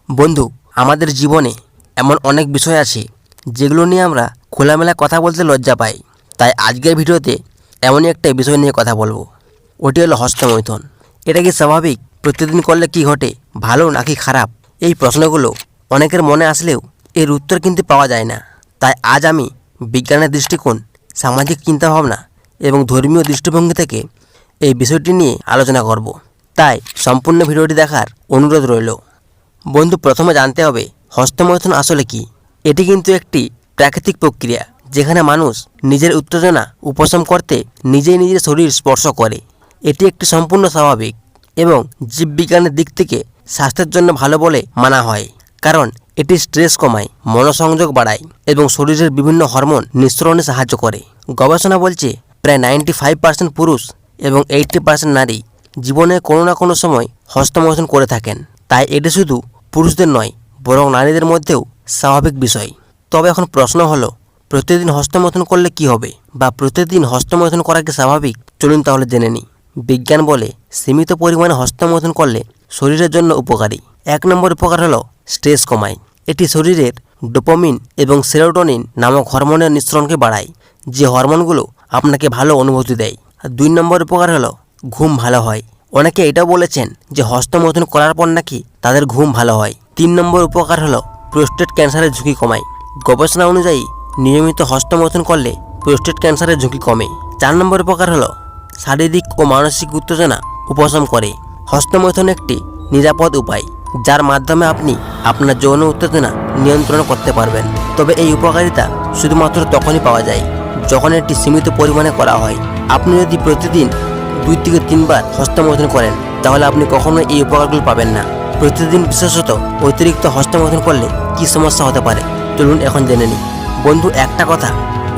বন্ধু, আমাদের জীবনে এমন অনেক বিষয় আছে যেগুলো নিয়ে আমরা খোলামেলা কথা বলতে লজ্জা পাই। তাই আজকের ভিডিওতে এমনই একটা বিষয় নিয়ে কথা বলবো। ওটি হলো হস্তমৈথুন। এটা কি স্বাভাবিক? প্রতিদিন করলে কি ঘটে, ভালো নাকি খারাপ? এই প্রশ্নগুলো অনেকের মনে আসলেও এর উত্তর কিন্তু পাওয়া যায় না। তাই আজ আমি বিজ্ঞানের দৃষ্টিকোণ, সামাজিক চিন্তাভাবনা এবং ধর্মীয় দৃষ্টিভঙ্গি থেকে এই বিষয়টি নিয়ে আলোচনা করব। তাই সম্পূর্ণ ভিডিওটি দেখার অনুরোধ রইল। বন্ধু, প্রথমে জানতে হবে হস্তমৈথুন আসলে কি। এটি কিন্তু একটি প্রাকৃতিক প্রক্রিয়া যেখানে মানুষ নিজের উত্তেজনা উপশম করতে নিজেই নিজের শরীর স্পর্শ করে। এটি একটি সম্পূর্ণ স্বাভাবিক এবং জীববিজ্ঞানের দিক থেকে স্বাস্থ্যের জন্য ভালো বলে মানা হয়, কারণ এটি স্ট্রেস কমায়, মনোসংযোগ বাড়ায় এবং শরীরের বিভিন্ন হরমোন নিঃসরণে সাহায্য করে। গবেষণা বলছে প্রায় 95% পুরুষ এবং 80% নারী জীবনে কোনো না কোনো সময় হস্তমৈথুন করে থাকেন। তাই এটি শুধু পুরুষদের নয়, বরং নারীদের মধ্যেও স্বাভাবিক বিষয়। তবে এখন প্রশ্ন হলো, প্রতিদিন হস্তমৈথুন করলে কি হবে, বা প্রতিদিন হস্তমৈথুন করা কি স্বাভাবিক? চলুন তাহলে জেনে নিই। বিজ্ঞান বলে সীমিত পরিমাণে হস্তমৈথুন করলে শরীরের জন্য উপকারী। 1 নম্বর উপকার হলো স্ট্রেস কমায়। এটি শরীরের ডোপামিন এবং সেরোটোনিন নামক হরমোনের নিঃসরণকে বাড়ায়, যে হরমোনগুলো আপনাকে ভালো অনুভূতি দেয়। আর 2 নম্বর উপকার হলো ঘুম ভালো হয়। অনেকে এটাও বলেছেন যে হস্তমৈথুন করার পর নাকি তাদের ঘুম ভালো হয়। 3 নম্বর উপকার হলো প্রোস্টেট ক্যান্সারের ঝুঁকি কমায়। গবেষণা অনুযায়ী নিয়মিত হস্তমৈথুন করলে প্রোস্টেট ক্যান্সারের ঝুঁকি কমে। 4 নম্বর উপকার হলো শারীরিক ও মানসিক উত্তেজনা উপশম করে। হস্তমৈথুন একটি নিরাপদ উপায় যার মাধ্যমে আপনি আপনার যৌন উত্তেজনা নিয়ন্ত্রণ করতে পারবেন। তবে এই উপকারিতা শুধুমাত্র তখনই পাওয়া যায় যখন এটি সীমিত পরিমাণে করা হয়। আপনি যদি প্রতিদিন 2 থেকে 3 বার হস্তমৈথুন করেন তাহলে আপনি কখনোই এই উপকারগুলো পাবেন না। প্রতিদিন, বিশেষত অতিরিক্ত হস্তমৈথুন করলে কী সমস্যা হতে পারে চলুন এখন জেনে নিই। বন্ধু, একটা কথা,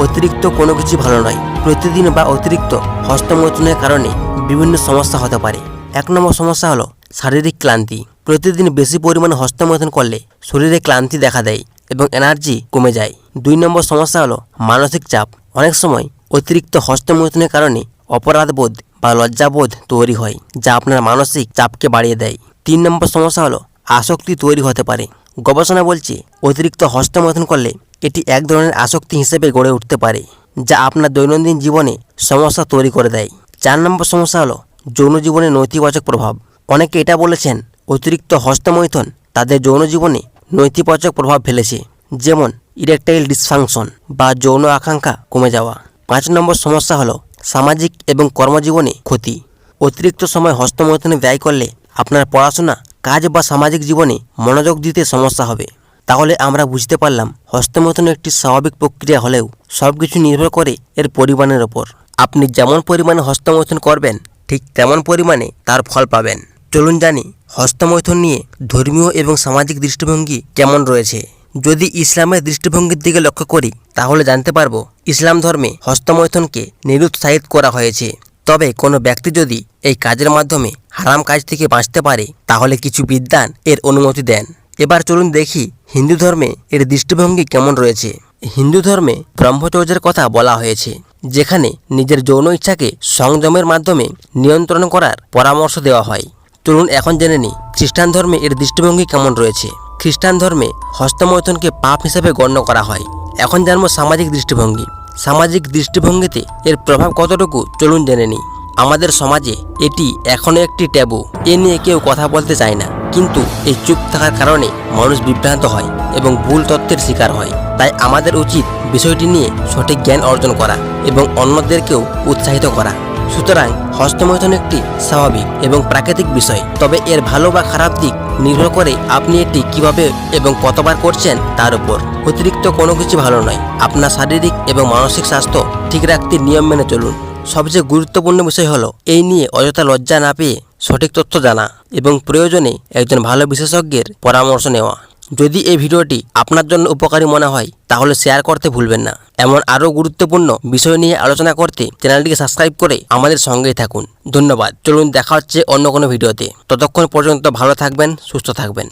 অতিরিক্ত কোনো কিছু ভালো নয়। প্রতিদিন বা অতিরিক্ত হস্তমৈথুনের কারণে বিভিন্ন সমস্যা হতে পারে। 1 নম্বর সমস্যা হলো শারীরিক ক্লান্তি। প্রতিদিন বেশি পরিমাণে হস্তমৈথুন করলে শরীরে ক্লান্তি দেখা দেয় এবং এনার্জি কমে যায়। 2 নম্বর সমস্যা হলো মানসিক চাপ। অনেক সময় অতিরিক্ত হস্তমৈথুনের কারণে অপরাধবোধ বা লজ্জাবোধ তৈরি হয়, যা আপনার মানসিক চাপকে বাড়িয়ে দেয়। 3 নম্বর সমস্যা হলো আসক্তি তৈরি হতে পারে। গবেষণা বলছে অতিরিক্ত হস্তমৈথুন করলে এটি এক ধরনের আসক্তি হিসেবে গড়ে উঠতে পারে, যা আপনার দৈনন্দিন জীবনে সমস্যা তৈরি করে দেয়। 4 নম্বর সমস্যা হলো যৌন জীবনে নেতিবাচক প্রভাব। অনেকে এটা বলেছেন অতিরিক্ত হস্তমৈথুন তাদের যৌন জীবনে নেতিবাচক প্রভাব ফেলেছে, যেমন ইরেকটাইল ডিসফাংশন বা যৌন আকাঙ্ক্ষা কমে যাওয়া। 5 নম্বর সমস্যা হলো সামাজিক এবং কর্মজীবনে ক্ষতি। অতিরিক্ত সময় হস্তমৈথুনে ব্যয় করলে আপনার পড়াশোনা, কাজ বা সামাজিক জীবনে মনোযোগ দিতে সমস্যা হবে। তাহলে আমরা বুঝতে পারলাম হস্তমৈথুন একটি স্বাভাবিক প্রক্রিয়া হলেও সব কিছু নির্ভর করে এর পরিমাণের ওপর। আপনি যেমন পরিমাণে হস্তমৈথুন করবেন ঠিক তেমন পরিমাণে তার ফল পাবেন। চলুন জানি হস্তমৈথুন নিয়ে ধর্মীয় এবং সামাজিক দৃষ্টিভঙ্গি কেমন রয়েছে। যদি ইসলামের দৃষ্টিভঙ্গির দিকে লক্ষ্য করি তাহলে জানতে পারবো ইসলাম ধর্মে হস্তমৈথুনকে নিরুৎসাহিত করা হয়েছে। তবে কোনো ব্যক্তি যদি এই কাজের মাধ্যমে হারাম কাজ থেকে বাঁচতে পারে তাহলে কিছু বিদ্বান এর অনুমতি দেন। এবার চলুন দেখি হিন্দু ধর্মে এর দৃষ্টিভঙ্গি কেমন রয়েছে। হিন্দু ধর্মে ব্রহ্মচর্যের কথা বলা হয়েছে, যেখানে নিজের যৌন ইচ্ছাকে সংযমের মাধ্যমে নিয়ন্ত্রণ করার পরামর্শ দেওয়া হয়। চলুন এখন জেনে নিই খ্রিস্টান ধর্মে এর দৃষ্টিভঙ্গি কেমন রয়েছে। খ্রিস্টান ধর্মে হস্তমৈথুনকে পাপ হিসেবে গণ্য করা হয়। এখন জানবো সামাজিক দৃষ্টিভঙ্গি। সামাজিক দৃষ্টিভঙ্গিতে এর প্রভাব কতটুকু চলুন জেনে নিই। আমাদের সমাজে এটি এখনও একটি ট্যাবু। এ নিয়ে কেউ কথা বলতে চায় না, কিন্তু এই চুপ থাকার কারণে মানুষ বিভ্রান্ত হয় এবং ভুল তথ্যের শিকার হয়। তাই আমাদের উচিত বিষয়টি নিয়ে সঠিক জ্ঞান অর্জন করা এবং অন্যদেরকেও উৎসাহিত করা। সুতরাং হস্তমৈথুন একটি স্বাভাবিক এবং প্রাকৃতিক বিষয়, তবে এর ভালো বা খারাপ দিক নির্ভর করে আপনি এটি কিভাবে এবং কতবার করছেন তার উপর। অতিরিক্ত কোনো কিছু ভালো নয়। আপনার শারীরিক এবং মানসিক স্বাস্থ্য ঠিক রাখতে নিয়ম মেনে চলুন। সবচেয়ে গুরুত্বপূর্ণ বিষয় হলো এই নিয়ে অযথা লজ্জা না পেয়ে সঠিক তথ্য জানা এবং প্রয়োজনে একজন ভালো বিশেষজ্ঞের পরামর্শ নেওয়া। যদি এই ভিডিওটি আপনার জন্য উপকারী মনে হয় তাহলে শেয়ার করতে ভুলবেন না। এমন আরও গুরুত্বপূর্ণ বিষয় নিয়ে আলোচনা করতে চ্যানেলটিকে সাবস্ক্রাইব করে আমাদের সঙ্গেই থাকুন। ধন্যবাদ। চলুন দেখা হচ্ছে অন্য কোনো ভিডিওতে। ততক্ষণ পর্যন্ত ভালো থাকবেন, সুস্থ থাকবেন।